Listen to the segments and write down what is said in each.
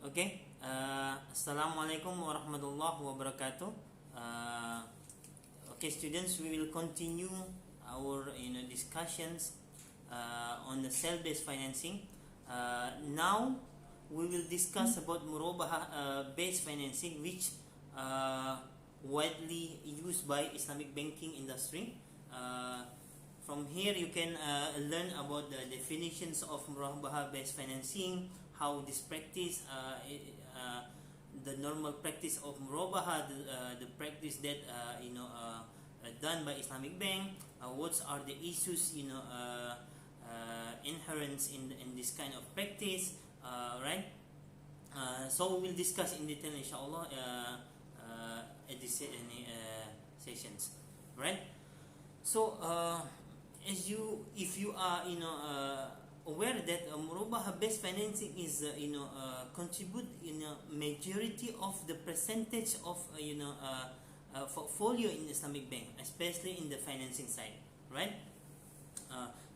Okay. Assalamualaikum warahmatullahi wabarakatuh. Okay, students, we will continue our discussions on the cell-based financing. Now we will discuss about Murabahah based financing, which widely used by Islamic banking industry. From here you can learn about the definitions of Murabahah based financing, how this practice, the normal practice of Murabahah, the practice that done by Islamic Bank, what are the issues inherent in this kind of practice, right? So we will discuss in detail, inshallah, at this sessions, right? So if you are aware that Murabahah based financing is contribute in a majority of the percentage of portfolio in Islamic Bank, especially in the financing side, right?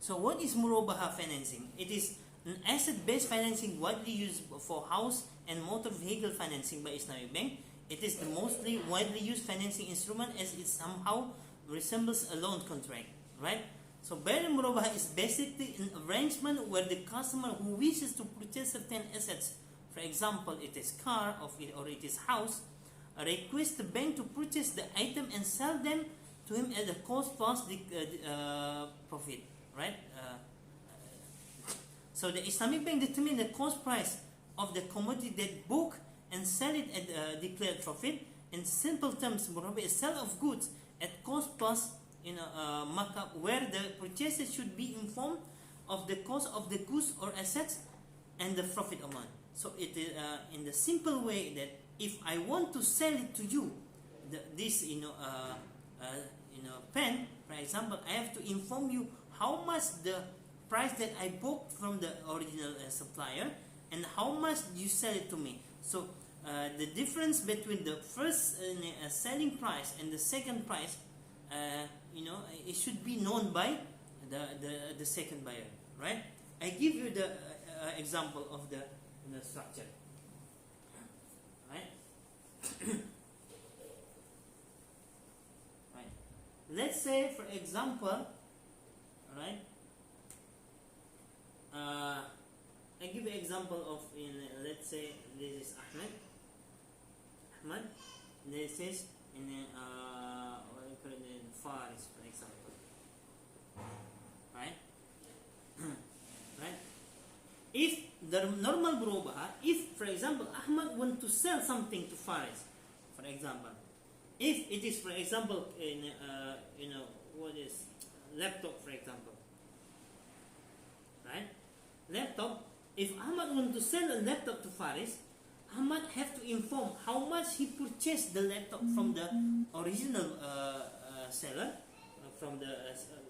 So what is Murabahah financing? It is an asset-based financing widely used for house and motor vehicle financing by Islamic Bank. It is the mostly widely used financing instrument as it somehow resembles a loan contract, right? So Bay'ul Murabahah is basically an arrangement where the customer who wishes to purchase certain assets, for example, it is car or it is house, requests the bank to purchase the item and sell them to him at the cost plus the profit, right? So the Islamic Bank determines the cost price of the commodity that book and sell it at declared profit. In simple terms, Murabahah is sale of goods at cost plus markup, where the purchaser should be informed of the cost of the goods or assets and the profit amount. So it is in the simple way that if I want to sell it to you, this pen, for example, I have to inform you how much the price that I bought from the original supplier and how much you sell it to me. So the difference between the first selling price and the second price, it should be known by the second buyer, right? I give you the example of the structure, right? Right. Let's say, for example, right? I give you example of let's say this is Ahmad. This is what you call it in Faris, for example, right? Right. If the normal Murabahah, if for example Ahmad want to sell something to Faris, for example, if it is for example in what is laptop, for example, right? Laptop. If Ahmad want to sell a laptop to Faris, Ahmad have to inform how much he purchased the laptop from the original seller, from the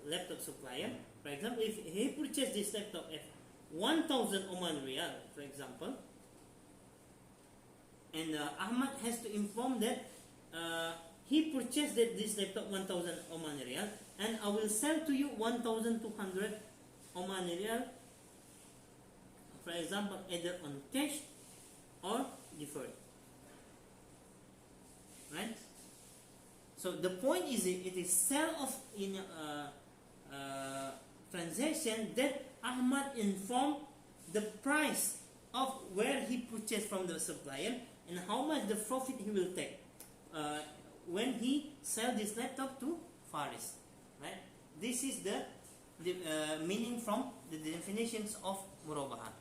laptop supplier. For example, if he purchased this laptop at 1,000 Oman Riyal, for example, and Ahmad has to inform that he purchased this laptop 1,000 Oman Riyal, and I will sell to you 1,200 Oman Riyal, for example, either on cash or deferred, right? So the point is it is sale of transaction that Ahmad informed the price of where he purchased from the supplier and how much the profit he will take when he sell this laptop to Faris, right? This is the meaning from the definitions of Murabahah.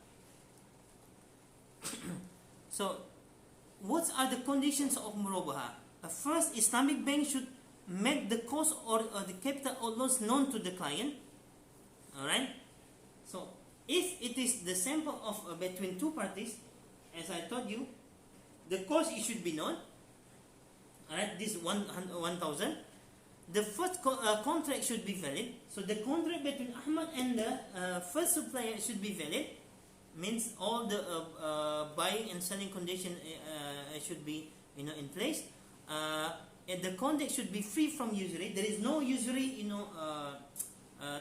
So, what are the conditions of Murabahah? First, Islamic Bank should make the cost or the capital or loss known to the client. Alright? So, if it is the sample of between two parties, as I told you, the cost it should be known. Alright, this 1,000. The first contract should be valid. So, the contract between Ahmad and the first supplier should be valid. Means all the buying and selling condition should be in place, and the contract should be free from usury. There is no usury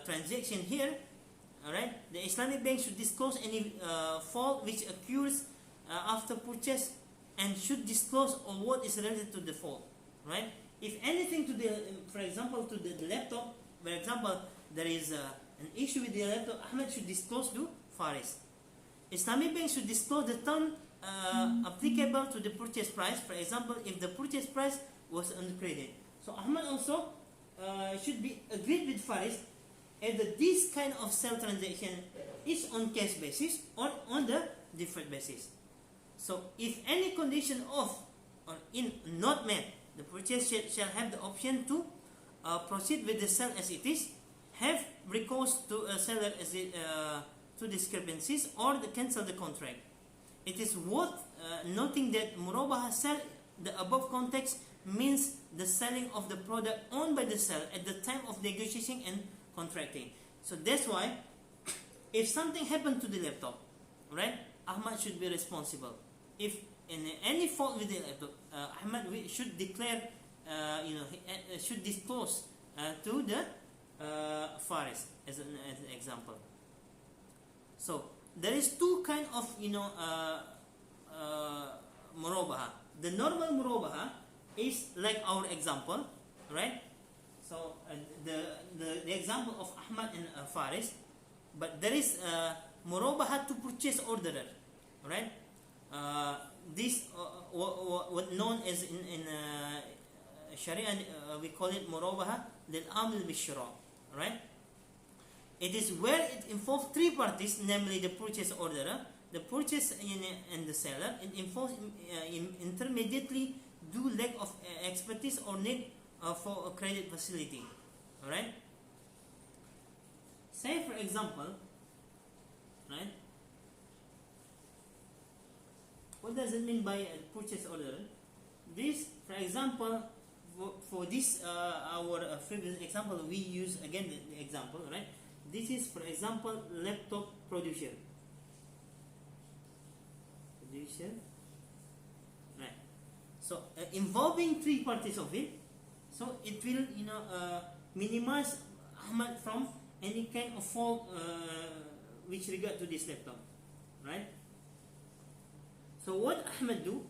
transaction here. All right, the Islamic Bank should disclose any fault which occurs after purchase and should disclose all what is related to the fault, right? If anything to the, for example, to the laptop, for example, there is an issue with the laptop, Ahmed should disclose to Faris. Islamic Bank should disclose the term applicable to the purchase price. For example, if the purchase price was on credit, so Ahmed also should be agreed with Faris either this kind of sale transaction is on cash basis or on the deferred basis. So if any condition of or in not met, the purchaser shall have the option to proceed with the sale as it is, have recourse to a seller as it, to discrepancies, or cancel the contract. It is worth noting that Murabahah sale, the above context, means the selling of the product owned by the seller at the time of negotiation and contracting. So that's why if something happened to the laptop, right, Ahmad should be responsible. If in any fault with the laptop, Ahmad should declare, should disclose to the Faris as an example. So there is two kind of Murabahah. The normal Murabahah is like our example, right? So the example of Ahmad and Faris, but there is Murabahah to purchase orderer, right? This what known as in Sharia we call it Murabahah lil amil bishra, right? It is where it involves three parties, namely the purchase orderer, the purchase and the seller. It involves intermediately due lack of expertise or need for a credit facility. Alright? Say for example, right? What does it mean by a purchase order? This, for example, for this our previous example, we use again the example, right? This is, for example, laptop producer. Right? So involving three parties of it, so it will minimize Ahmad from any kind of fault which regard to this laptop, right? So what Ahmad do?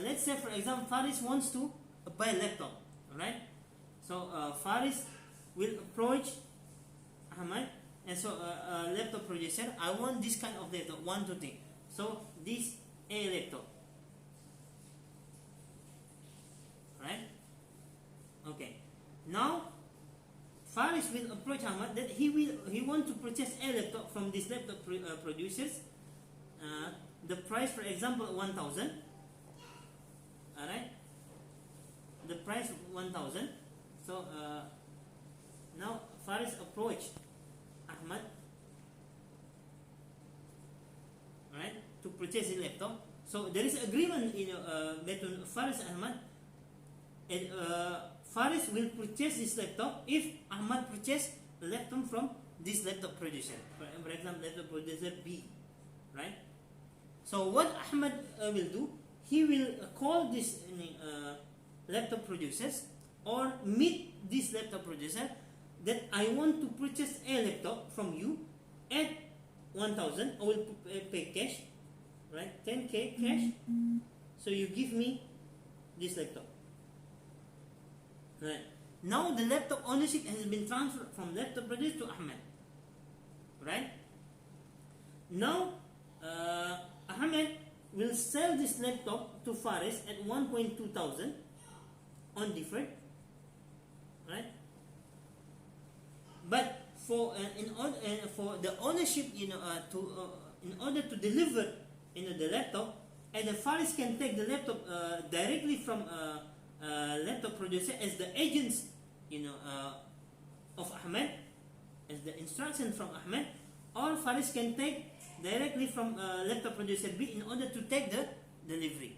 Let's say for example Faris wants to buy a laptop, right? So Faris will approach Ahmad, and so laptop producer, I want this kind of laptop, 1, 2, 3. So this a laptop, right? Okay. Now Faris will approach Ahmad that he want to purchase a laptop from this laptop producers. The price, for example, 1,000. Alright. The price 1,000. So now Faris approached Ahmad, right, to purchase a laptop. So there is agreement between Faris and Ahmad. And Faris will purchase this laptop if Ahmad purchase a laptop from this laptop producer. For example, laptop producer B, right? So what Ahmad will do, he will call this laptop producers or meet this laptop producer that I want to purchase a laptop from you at 1,000. I will pay cash, right? 10k cash. So you give me this laptop. Right. Now the laptop ownership has been transferred from laptop producer to Ahmad. Right? Now Ahmed will sell this laptop to Faris at 1,200 on deferred, right? But for for the ownership, in order to deliver the laptop, and the Faris can take the laptop directly from laptop producer as the agents, of Ahmed, as the instruction from Ahmed, or Faris can take directly from laptop producer B in order to take the delivery,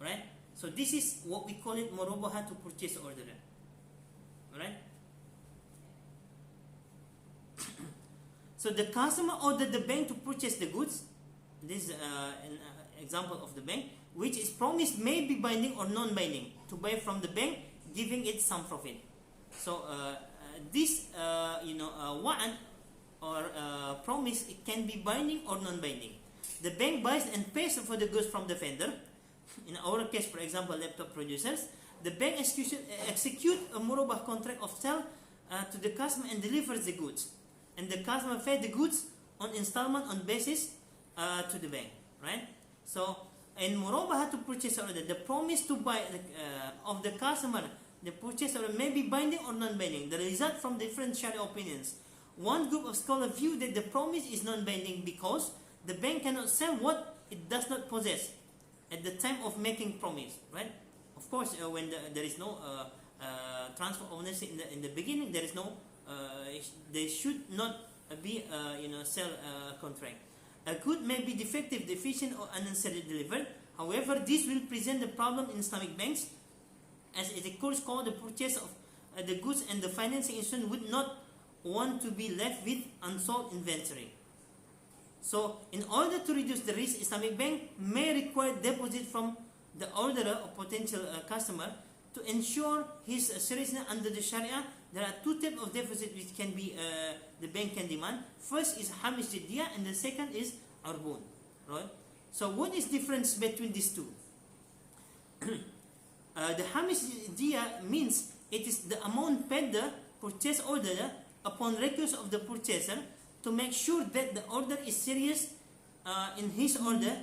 right? So this is what we call it Murabahah to purchase order, right? So the customer ordered the bank to purchase the goods. This is an example of the bank, which is promised may be binding or non-binding to buy from the bank, giving it some profit. So this warrant or promise, it can be binding or non-binding. the bank buys and pays for the goods from the vendor. In our case, for example, laptop producers, the bank execute a Murabahah contract of sale to the customer and delivers the goods, and the customer pays the goods on installment on basis to the bank, right? So in Murabahah to purchase order, the promise to buy of the customer, the purchase order may be binding or non-binding. The result from different Sharia opinions. One group of scholars view that the promise is non-binding because the bank cannot sell what it does not possess at the time of making promise, right? Of course, when there is no transfer of ownership in the beginning, there is no, there should not be sell contract. A good may be defective, deficient, or unnecessarily delivered. However, this will present a problem in Islamic banks, as it occurs called the purchase of the goods, and the financing institution would not want to be left with unsold inventory. So, in order to reduce the risk, Islamic bank may require deposit from the orderer or potential customer to ensure his seriousness under the Sharia. There are two types of deposit which can be the bank can demand. First is Hamish Jiddiya, and the second is Arbun, right? So, what is difference between these two? The Hamish Jiddiya means it is the amount paid the purchase orderer upon request of the purchaser to make sure that the order is serious in his order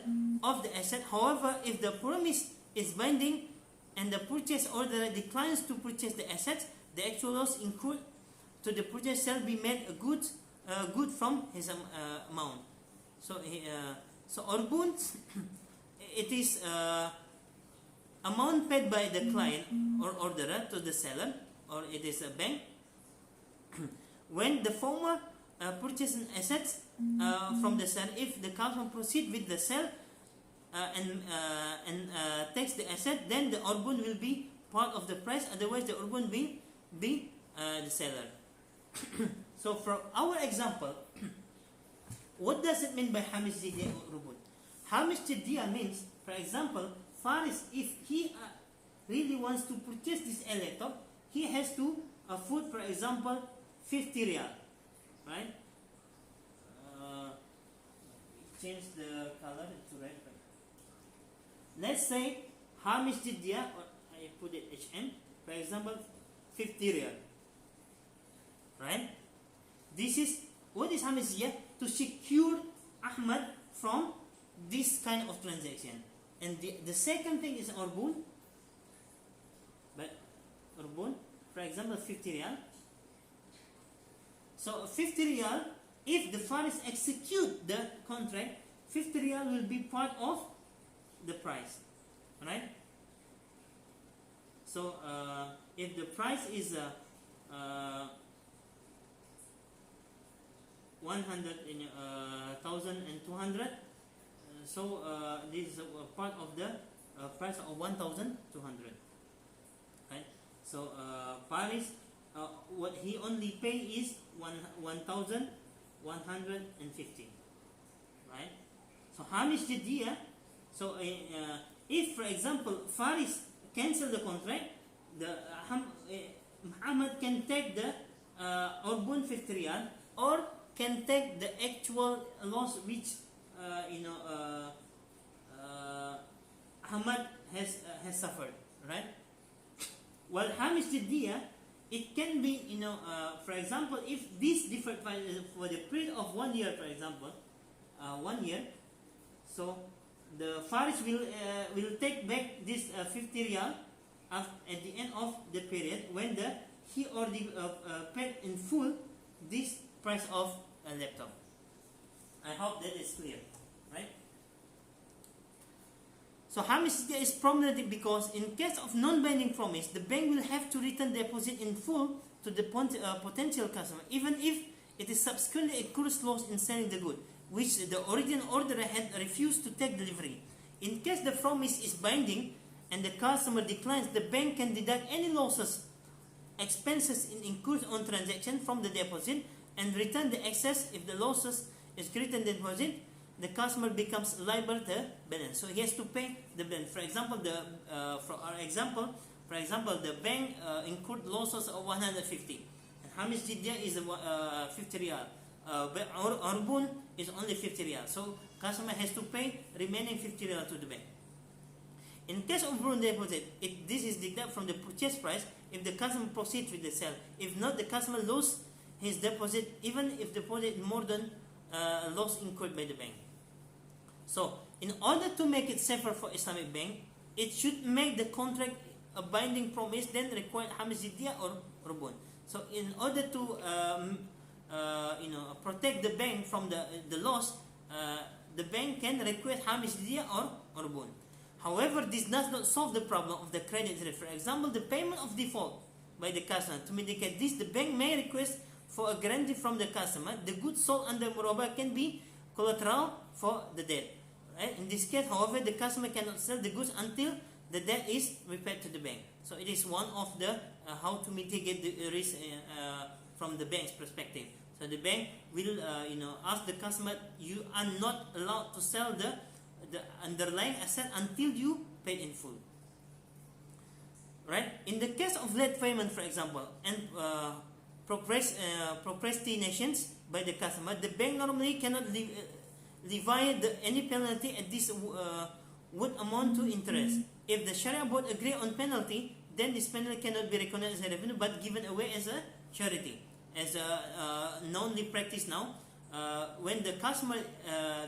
of the asset. However, if the promise is binding and the purchase order declines to purchase the assets, the actual loss incurred to the purchase shall be made a good from his amount. So, Arbun, it is amount paid by the client or orderer to the seller, or it is a bank, when the former purchasing assets from the seller. If the customer proceed with the sale and takes the asset, then the Arbun will be part of the price. Otherwise, the Arbun will be the seller. So, for our example, what does it mean by Hamish Jiddiya or Arbun? Hamish Jiddiya means, for example, Faris, if he really wants to purchase this laptop, he has to put, for example, 50 riyal, right? Change the color to red. Let's say Hamish Jiddiya, or I put it HM, for example, 50 riyal, right? This is, what is Hamish Jiddiya? To secure Ahmad from this kind of transaction. And the second thing is Arbun. But Arbun, for example, 50 riyal. So 50 riyal, if the Faris execute the contract, 50 riyal will be part of the price, right? So if the price is 100,200, so this is part of the price of 1,200, right? So Paris, what he only pay is 1,150, right? So Hamish Jiddiya, so if, for example, Faris cancel the contract, the Muhammad can take the Arbun 50 riyal, or can take the actual loss which Ahmad has suffered, right? Well, Hamish Jiddiya, it can be, for example, if this deferred for the period of 1 year, for example, 1 year, so the Faris will take back this 50 riyal at the end of the period, when he already paid in full this price of a laptop. I hope that is clear, right? So Hamish Jiddiya is prominent because in case of non-binding promise, the bank will have to return deposit in full to the potential customer, even if it is subsequently occurs loss in selling the good, which the original orderer had refused to take delivery. In case the promise is binding and the customer declines, the bank can deduct any losses, expenses incurred on transaction from the deposit and return the excess. If the losses is greater than the deposit, the customer becomes liable to the balance. So he has to pay the balance. For example, for our example, the bank incurred losses of 150. And Hamish Jiddiya is 50 riyal. Arbun is only 50 riyal. So customer has to pay remaining 50 riyal to the bank. In case of balloon deposit, this is deducted from the purchase price if the customer proceeds with the sale. If not, the customer loses his deposit, even if deposit more than loss incurred by the bank. So, in order to make it safer for Islamic Bank, it should make the contract a binding promise, then require Hamis Jidiyah or Rubun. So, in order to protect the bank from the loss, the bank can request Hamis Jidiyah or Rubun. However, this does not solve the problem of the credit risk. For example, the payment of default by the customer. To mitigate this, the bank may request for a guarantee from the customer. The goods sold under Murabahah can be collateral for the debt. Right? In this case, however, the customer cannot sell the goods until the debt is repaid to the bank. So it is one of the how to mitigate the risk from the bank's perspective. So the bank will ask the customer, you are not allowed to sell the underlying asset until you pay in full. Right? In the case of late payment, for example, and procrastinations by the customer, the bank normally cannot levy any penalty, and this would amount to interest. If the Sharia board agree on penalty, then this penalty cannot be recognized as a revenue but given away as a charity, as a knownly practice now. When the customer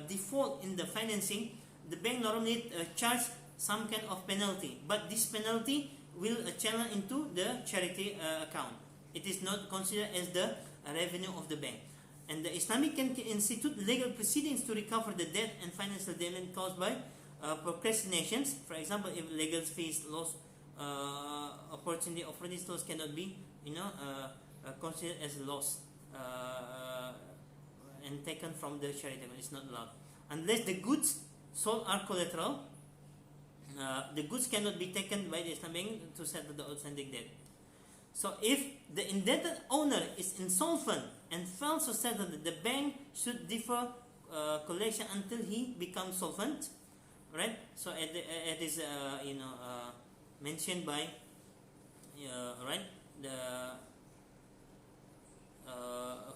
default in the financing, the bank normally charge some kind of penalty, but this penalty will channel into the charity account. It is not considered as the revenue of the bank. And the Islamic can institute legal proceedings to recover the debt and financial damage caused by procrastinations. For example, if legal fees, loss, opportunity of this loss cannot be considered as a loss and taken from the charity account. It's not allowed unless the goods sold are collateral. The goods cannot be taken by the Islamic Bank to settle the outstanding debt. So if the indebted owner is insolvent and fails to settle, the bank should defer collection until he becomes solvent, right? So it is mentioned by right the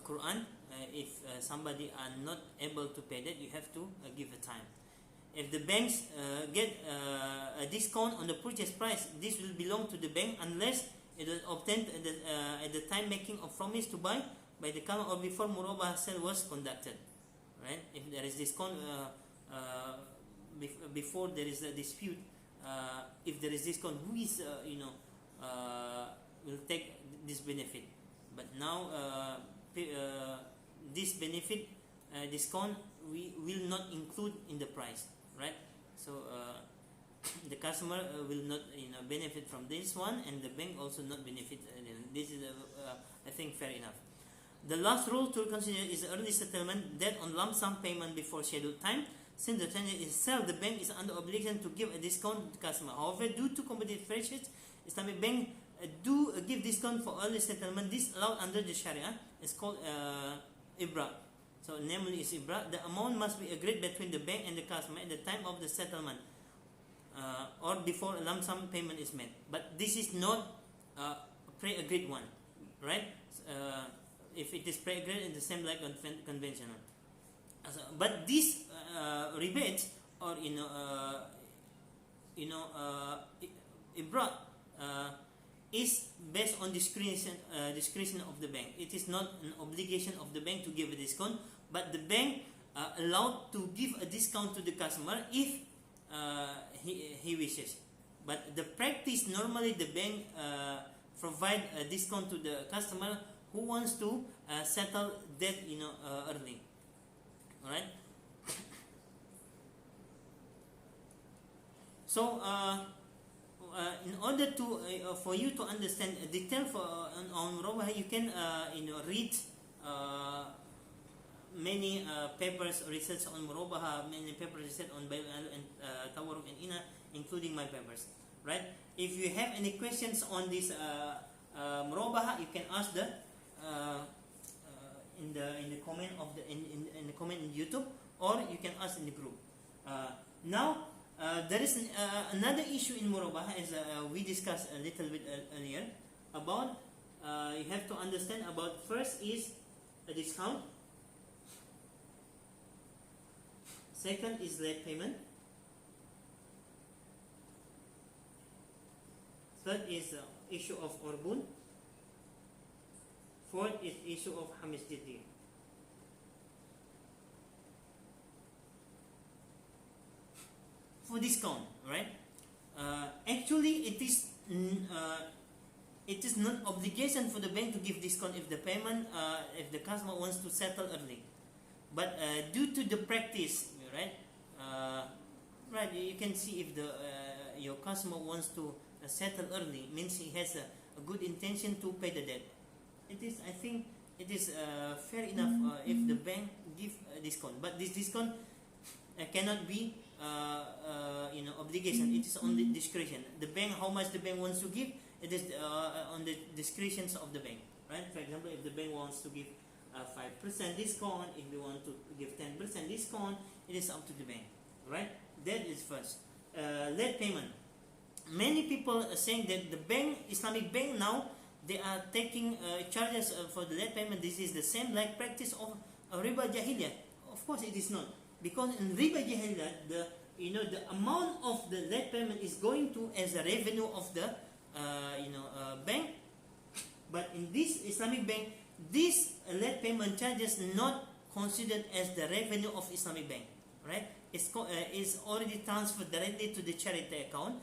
Quran. If somebody are not able to pay that, you have to give a time. If the banks get a discount on the purchase price, this will belong to the bank unless it was obtained at the time making of promise to buy by the customer or before Murabahah sale was conducted. Right? If there is discount before there is a dispute, if there is discount, who is will take this benefit? But now this benefit discount we will not include in the price, right? So the customer will not benefit from this one, and the bank also not benefit. This is I think fair enough. The last rule to consider is early settlement, debt on lump sum payment before scheduled time. Since the transaction itself, the bank is under obligation to give a discount to the customer. However, due to competitive pressures, Islamic Bank do give discount for early settlement. This allowed under the Sharia. It's called Ibra. So namely is Ibra. The amount must be agreed between the bank and the customer at the time of the settlement or before a lump sum payment is made. But this is not a pre-agreed one, right? If it is pre-agreed, it's the same like conventional. But this rebates or Ibra is based on discretion of the bank. It is not an obligation of the bank to give a discount, but the bank allowed to give a discount to the customer if he wishes. But the practice, normally the bank provide a discount to the customer who wants to settle debt early. Alright. So in order to for you to understand a detail on Murabahah, you can read many papers research on Murabahah, many papers research on Bail and Tawarruf and Ina, including my papers. Right? If you have any questions on this Murabahah, you can ask the in the comment of in the comment in YouTube, or you can ask in the group. Now there is another issue in Murabahah, as we discussed a little bit earlier about. You have to understand about, first is a discount. Second is late payment. Third is issue of Orbun. Fourth is issue of Hamis Jiddi. For discount, right? Actually, it is not obligation for the bank to give discount if the payment, if the customer wants to settle early. But due to the practice, right? Right, you can see if the your customer wants to settle early, means he has a good intention to pay the debt. It is, I think, it is fair enough if the bank give a discount. But this discount cannot be obligation. It is on the discretion. The bank, how much the bank wants to give, it is on the discretions of the bank, right? For example, if the bank wants to give 5% discount, if they want to give 10% discount, it is up to the bank, right? That is first. Late payment. Many people are saying that the bank, Islamic Bank now, they are taking charges for the late payment. This is the same like practice of riba jahiliyah. Of course, it is not, because in riba jahiliyah, the amount of the late payment is going to as a revenue of the bank. But in this Islamic Bank, this late payment charges not considered as the revenue of Islamic Bank, right? It's already transferred directly to the charity account.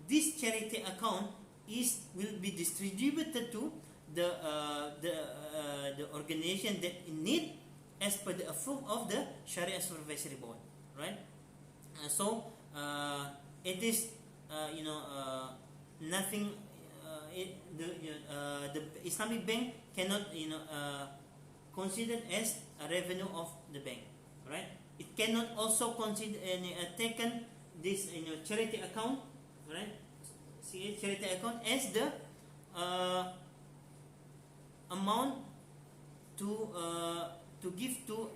This charity account will be distributed to the organization that in need as per the approval of the Sharia Supervisory Board, right? So it is nothing. The Islamic Bank cannot considered as a revenue of the bank, right? It cannot also consider taken this charity account, right? See, charity account as the amount to give to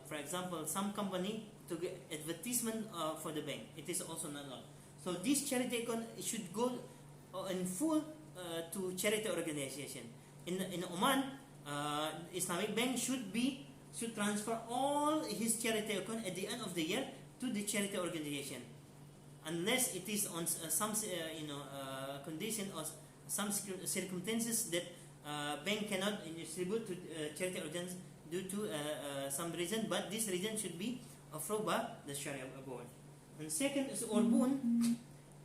for example, some company to get advertisement for the bank. It is also not allowed. So this charity account should go in full to charity organization. In Oman, Islamic Bank should transfer all his charity account at the end of the year to the charity organization, unless it is on some condition or some circumstances that bank cannot distribute to charity organizations due to some reason. But this reason should be approved by the Sharia board. And second is Orbun.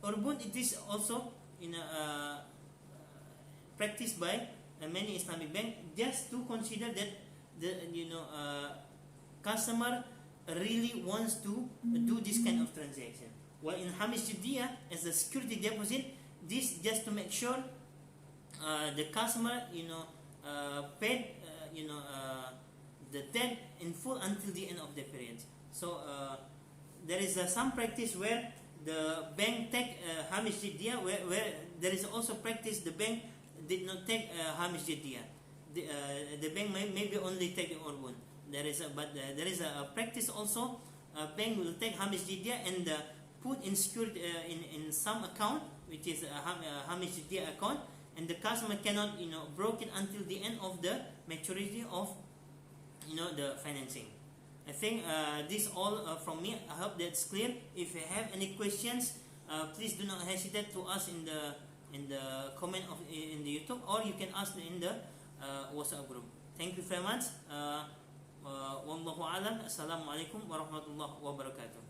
Orbun, it is also practiced by many Islamic banks, just to consider that the customer really wants to do this kind of transaction. While in Hamish Jiddiya, as a security deposit, this just to make sure the customer paid the debt in full until the end of the period. So there is some practice where the bank take Hamish Jiddiya, where there is also practice the bank did not take Hamish Jiddiya. The bank maybe only take the Orbun. There is a practice also. Bank will take Hamish Jiddiya and put in security in some account, which is a Hamish Jiddiya account, and the customer cannot broke it until the end of the maturity of the financing. I think this all from me. I hope that's clear. If you have any questions, please do not hesitate to ask in the comment in the YouTube, or you can ask in the WhatsApp group. Thank you very much. Wallahu a'lam. Assalamualaikum warahmatullahi wabarakatuh.